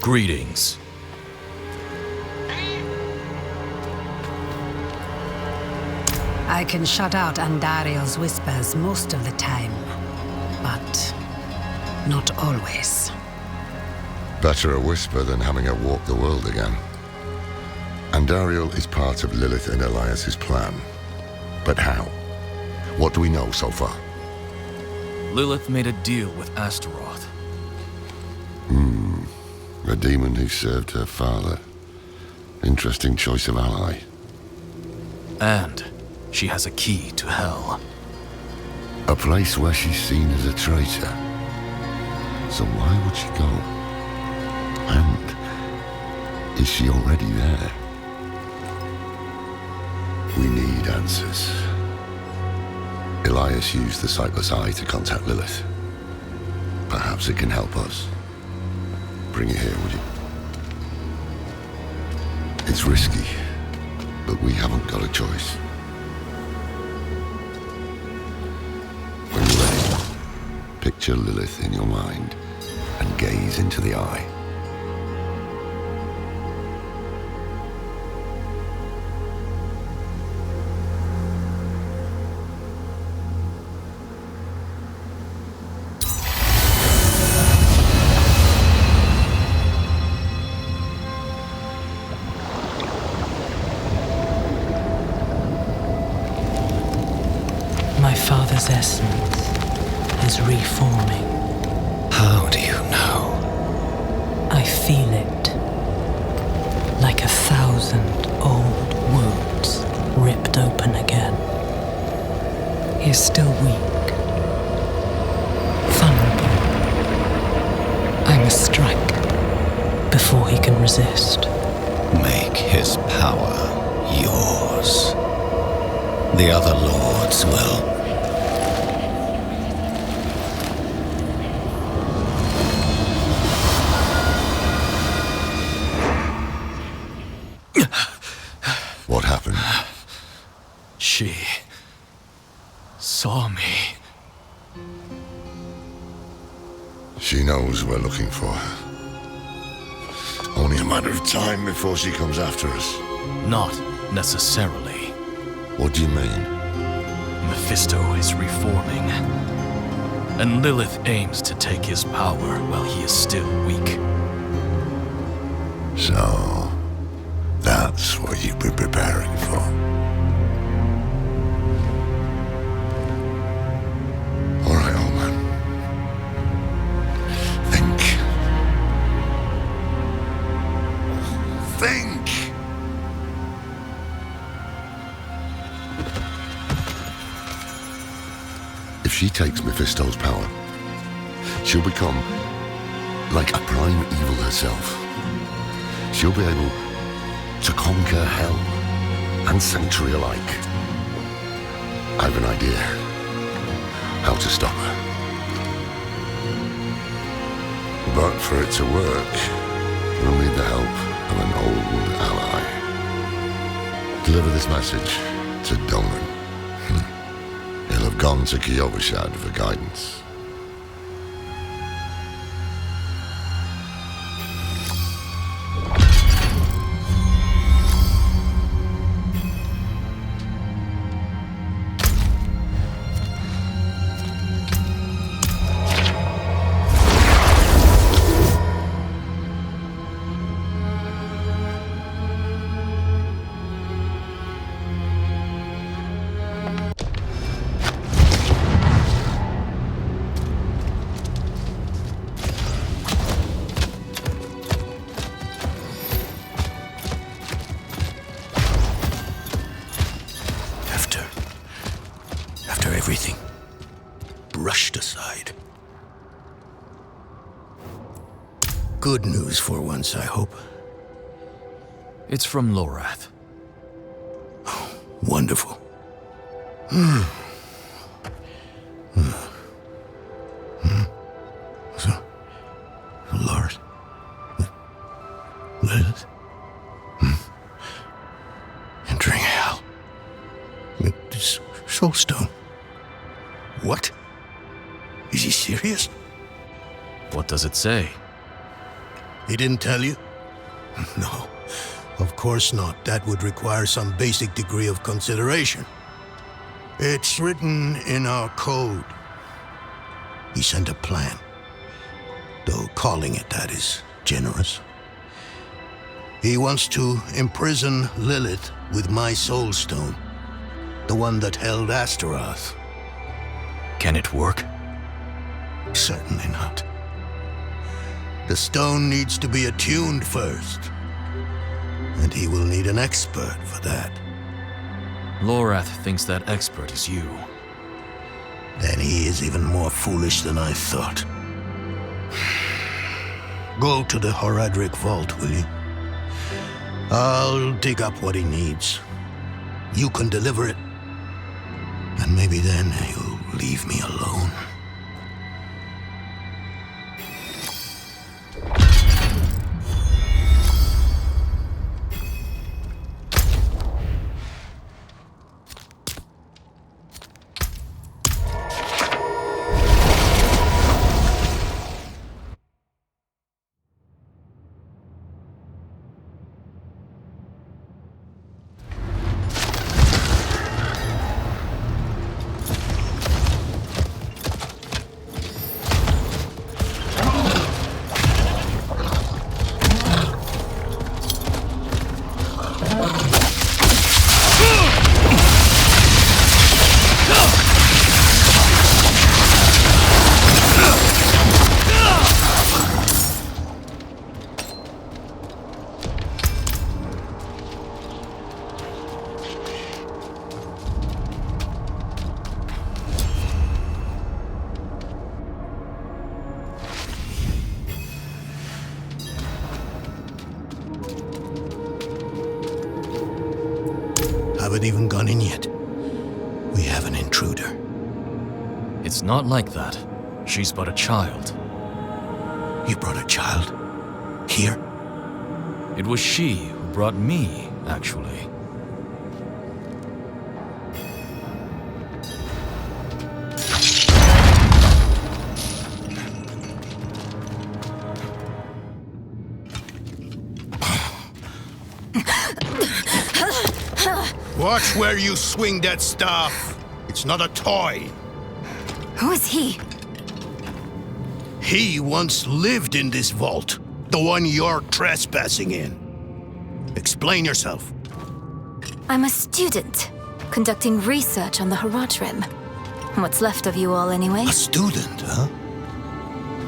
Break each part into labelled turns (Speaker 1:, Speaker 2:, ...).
Speaker 1: Greetings.
Speaker 2: I can shut out Andariel's whispers most of the time, but not always.
Speaker 3: Better a whisper than having her walk the world again. Andariel is part of Lilith and Elias's plan. But how? What do we know so far?
Speaker 1: Lilith made a deal with Astaroth.
Speaker 3: A demon who served her father. Interesting choice of ally.
Speaker 1: And she has a key to Hell.
Speaker 3: A place where she's seen as a traitor. So why would she go? And is she already there? We need answers. Elias used the Sightless Eye to contact Lilith. Perhaps it can help us. Bring it here, would you? It's risky, but we haven't got a choice. When you're ready, picture Lilith in your mind and gaze into the eye.
Speaker 4: My father's essence is reforming.
Speaker 5: How do you know?
Speaker 4: I feel it. Like 1,000 old wounds ripped open again. He is still weak. Vulnerable. I must strike before he can resist.
Speaker 5: Make his power yours. The other lords will.
Speaker 3: What happened?
Speaker 1: She saw me.
Speaker 3: She knows we're looking for her. Only a matter of time before she comes after us.
Speaker 1: Not necessarily.
Speaker 3: What do you mean?
Speaker 1: Mephisto is reforming. And Lilith aims to take his power while he is still weak.
Speaker 3: So, that's what you've been preparing for. All right, old man. Think. Think! If she takes Mephisto's power, she'll become like a prime evil herself. She'll be able to conquer hell and sanctuary alike. I have an idea how to stop her. But for it to work, we'll need the help of an old ally. Deliver this message to Dolan. He'll have gone to Kyovashad for guidance.
Speaker 5: After everything brushed aside. Good news for once, I hope.
Speaker 1: It's from Lorath.
Speaker 5: Wonderful. So, Lord, Lilith, entering hell. This soulstone. What? Is he serious?
Speaker 1: What does it say?
Speaker 5: He didn't tell you? No, of course not. That would require some basic degree of consideration. It's written in our code. He sent a plan. Though calling it that is generous. He wants to imprison Lilith with my soul stone. The one that held Astaroth.
Speaker 1: Can it work?
Speaker 5: Certainly not. The stone needs to be attuned first. And he will need an expert for that.
Speaker 1: Lorath thinks that expert is you.
Speaker 5: Then he is even more foolish than I thought. Go to the Horadric vault, will you? I'll dig up what he needs. You can deliver it. And maybe then you'll leave me alone. Haven't even gone in yet. We have an intruder.
Speaker 1: It's not like that. She's but a child.
Speaker 5: You brought a child? Here?
Speaker 1: It was she who brought me, actually.
Speaker 5: Watch where you swing that staff. It's not a toy.
Speaker 6: Who is he?
Speaker 5: He once lived in this vault. The one you're trespassing in. Explain yourself.
Speaker 6: I'm a student, conducting research on the Horadrim. What's left of you all, anyway?
Speaker 5: A student, huh?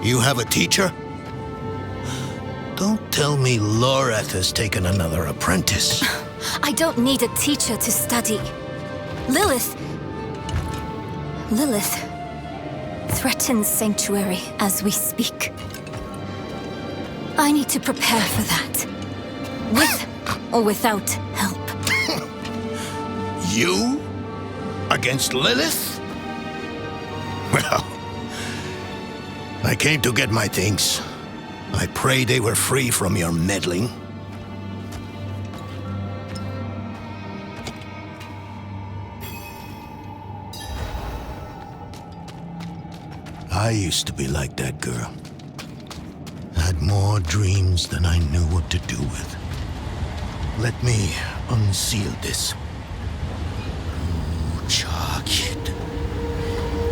Speaker 5: You have a teacher? Don't tell me Lorath has taken another apprentice.
Speaker 6: I don't need a teacher to study. Lilith threatens Sanctuary as we speak. I need to prepare for that. With or without help.
Speaker 5: You? Against Lilith? Well, I came to get my things. I pray they were free from your meddling. I used to be like that girl. Had more dreams than I knew what to do with. Let me unseal this. Chakid.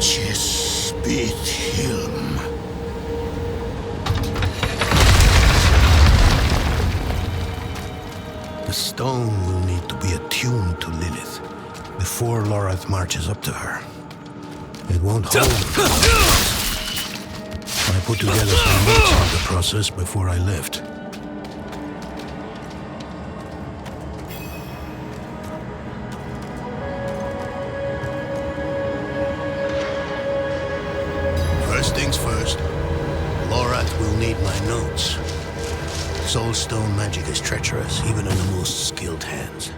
Speaker 5: Chespit Hilm. The stone will need to be attuned to Lilith before Lorath marches up to her. It won't hold. I put together some notes on the process before I left. First things first, Lorath will need my notes. Soulstone magic is treacherous, even in the most skilled hands.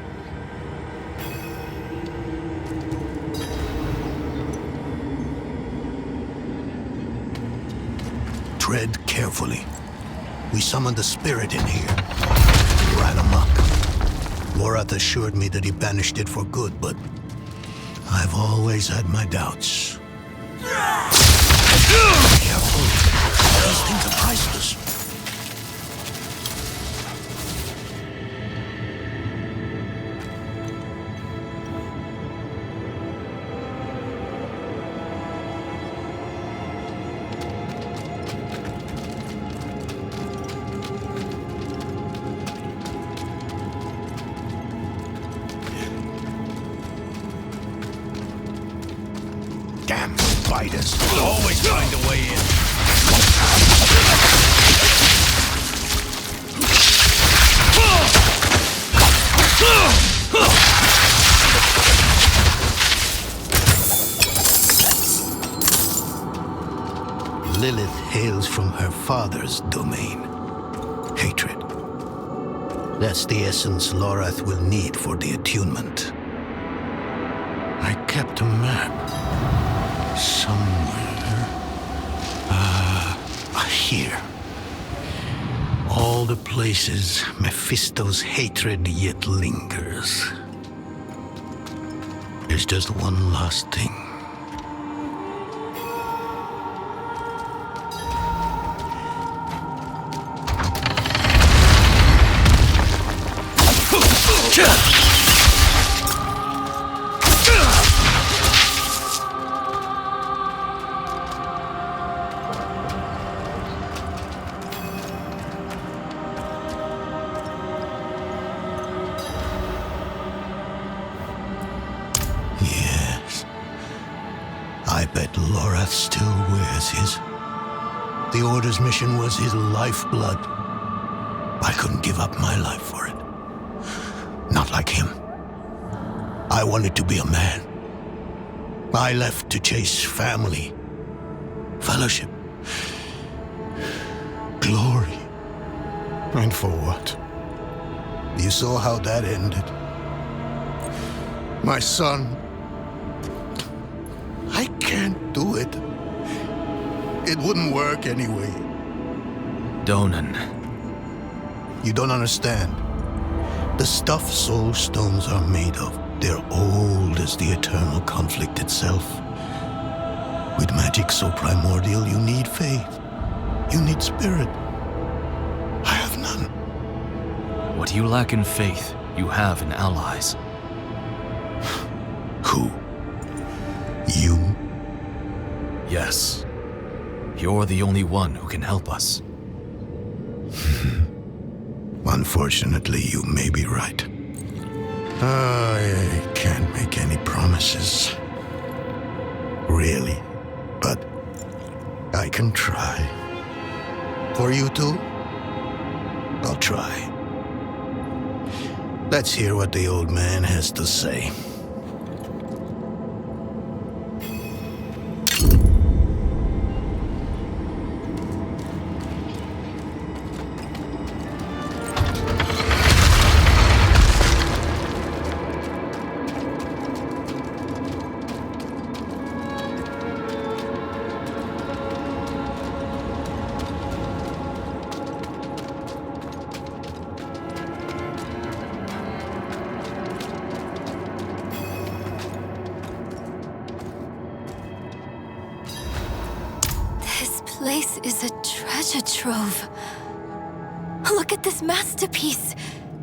Speaker 5: Tread carefully. We summoned the spirit in here. It ran amok. Lorath assured me that he banished it for good, but I've always had my doubts. Careful. These things are priceless. fight us. We'll always find a way in. Lilith hails from her father's domain. Hatred. That's the essence Lorath will need for the attunement. I kept a map. Somewhere. Here. All the places Mephisto's hatred yet lingers. There's just one last thing. Yes. I bet Lorath still wears his. The Order's mission was his lifeblood. I couldn't give up my life for it. Not like him. I wanted to be a man. I left to chase family, fellowship, glory. And for what? You saw how that ended. My son. I can't do it. It wouldn't work anyway.
Speaker 1: Donan.
Speaker 5: You don't understand. The stuff soul stones are made of, they're old as the eternal conflict itself. With magic so primordial, you need faith. You need spirit. I have none.
Speaker 1: What you lack in faith, you have in allies.
Speaker 5: Who? You?
Speaker 1: Yes. You're the only one who can help us.
Speaker 5: Unfortunately, you may be right. I can't make any promises. Really. But I can try. For you too? I'll try. Let's hear what the old man has to say.
Speaker 6: Place is a treasure trove. Look at this masterpiece.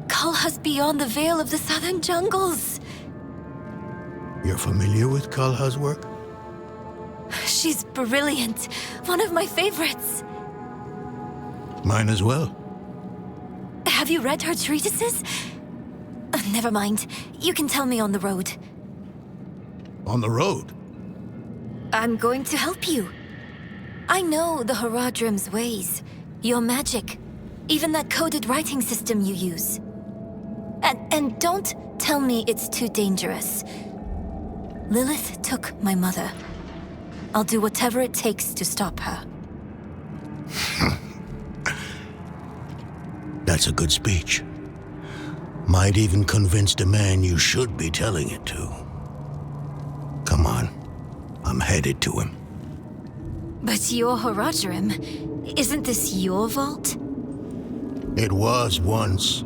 Speaker 6: Kalha's beyond the veil of the southern jungles.
Speaker 5: You're familiar with Kalha's work?
Speaker 6: She's brilliant. One of my favorites.
Speaker 5: Mine as well.
Speaker 6: Have you read her treatises? Never mind. You can tell me on the road.
Speaker 5: On the road?
Speaker 6: I'm going to help you. I know the Haradrim's ways, your magic, even that coded writing system you use. And don't tell me it's too dangerous. Lilith took my mother. I'll do whatever it takes to stop her.
Speaker 5: That's a good speech. Might even convince the man you should be telling it to. Come on, I'm headed to him.
Speaker 6: But your Haradrim, isn't this your vault?
Speaker 5: It was once.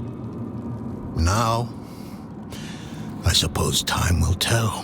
Speaker 5: Now, I suppose time will tell.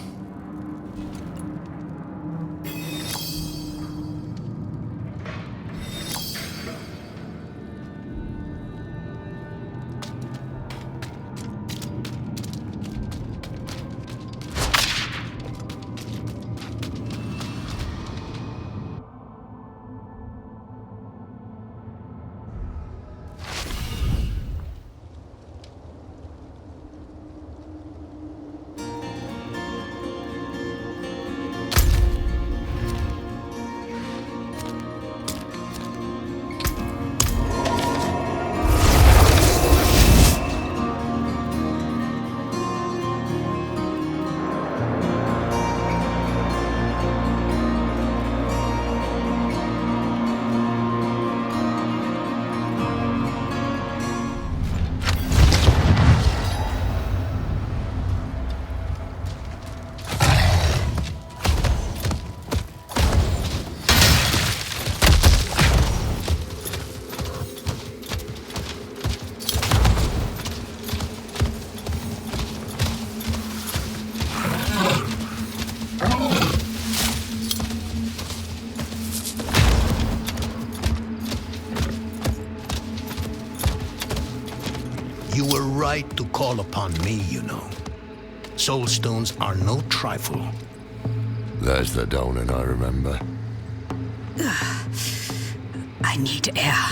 Speaker 5: You were right to call upon me, you know. Soul stones are no trifle.
Speaker 3: There's the Donan I remember.
Speaker 2: I need air.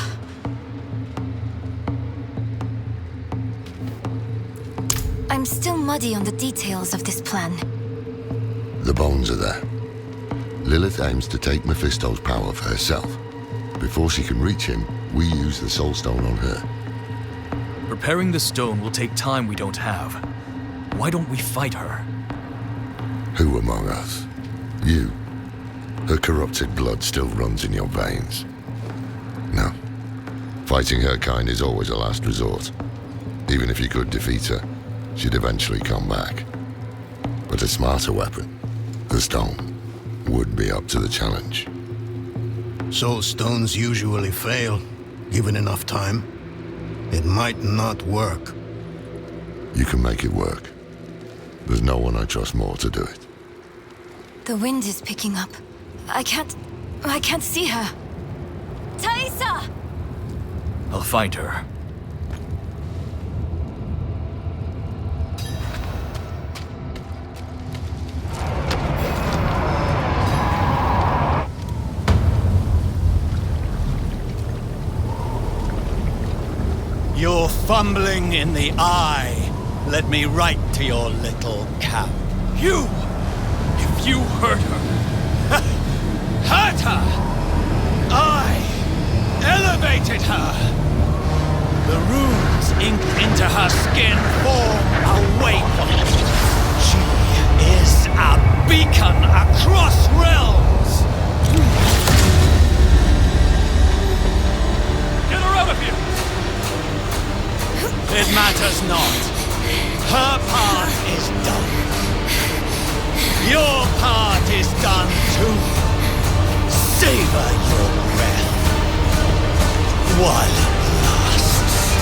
Speaker 6: I'm still muddy on the details of this plan.
Speaker 3: The bones are there. Lilith aims to take Mephisto's power for herself. Before she can reach him, we use the Soul Stone on her.
Speaker 1: Preparing the stone will take time we don't have. Why don't we fight her?
Speaker 3: Who among us? You. Her corrupted blood still runs in your veins. No. Fighting her kind is always a last resort. Even if you could defeat her, she'd eventually come back. But a smarter weapon, the stone, would be up to the challenge.
Speaker 5: Soul stones usually fail, given enough time. It might not work.
Speaker 3: You can make it work. There's no one I trust more to do it.
Speaker 6: The wind is picking up. I can't see her. Thaisa!
Speaker 1: I'll find her.
Speaker 7: You're fumbling in the eye. Let me write to your little cap.
Speaker 1: You! If you hurt her...
Speaker 7: Hurt her! I elevated her! The runes inked into her skin form a waypoint. She is a beacon across realms!
Speaker 1: Get her out of here!
Speaker 7: It matters not. Her part is done. Your part is done too. Savor your breath while it lasts.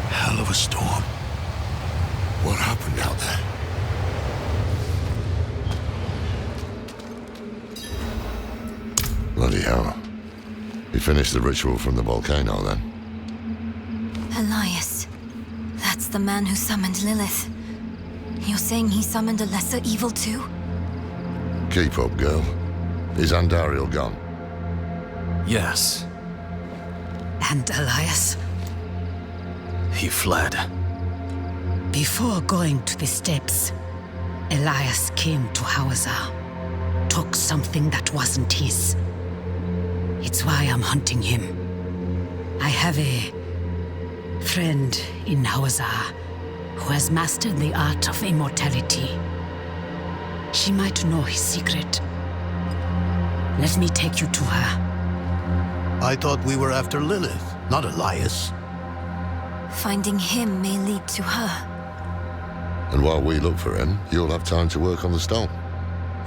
Speaker 5: Hell of a storm.
Speaker 3: What happened out there? Bloody hell. He finished the ritual from the volcano then.
Speaker 6: Elias. That's the man who summoned Lilith. You're saying he summoned a lesser evil too?
Speaker 3: Keep up, girl. Is Andariel gone?
Speaker 1: Yes,
Speaker 2: And Elias,
Speaker 1: he fled.
Speaker 2: before going to the steps, Elias came to Hawazar, took something that wasn't his. It's why I'm hunting him. I have a friend in Hawazar who has mastered the art of immortality. She might know his secret. Let me take you to her.
Speaker 5: I thought we were after Lilith, not Elias.
Speaker 6: Finding him may lead to her.
Speaker 3: And while we look for him, you'll have time to work on the stone.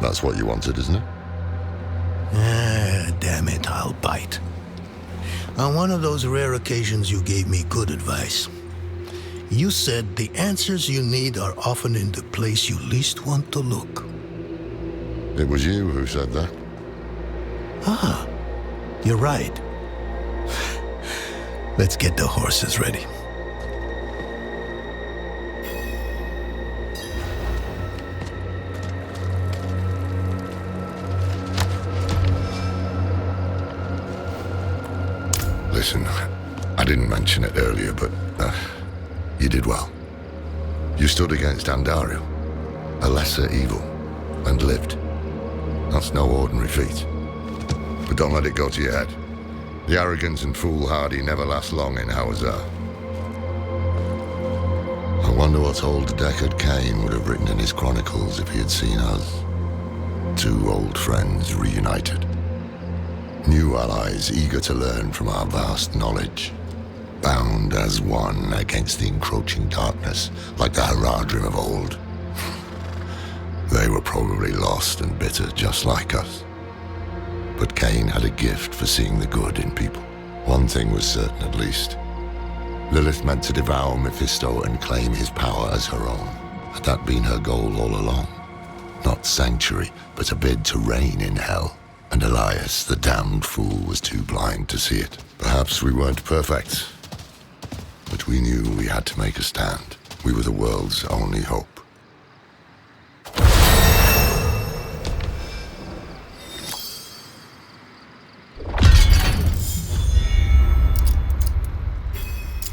Speaker 3: That's what you wanted, isn't it?
Speaker 5: Damn it, I'll bite. On one of those rare occasions you gave me good advice. You said the answers you need are often in the place you least want to look.
Speaker 3: It was you who said that.
Speaker 5: You're right. Let's get the horses ready.
Speaker 3: Listen, I didn't mention it earlier, but you did well. You stood against Andariel, a lesser evil, and lived. That's no ordinary feat. But don't let it go to your head. The arrogance and foolhardy never last long in Hawazar. I wonder what old Deckard Cain would have written in his chronicles if he had seen us. Two old friends reunited. New allies eager to learn from our vast knowledge. Bound as one against the encroaching darkness, like the Haradrim of old. They were probably lost and bitter just like us. But Cain had a gift for seeing the good in people. One thing was certain at least. Lilith meant to devour Mephisto and claim his power as her own. Had that been her goal all along? Not sanctuary, but a bid to reign in hell. And Elias, the damned fool, was too blind to see it. Perhaps we weren't perfect, but we knew we had to make a stand. We were the world's only hope.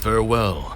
Speaker 1: Farewell,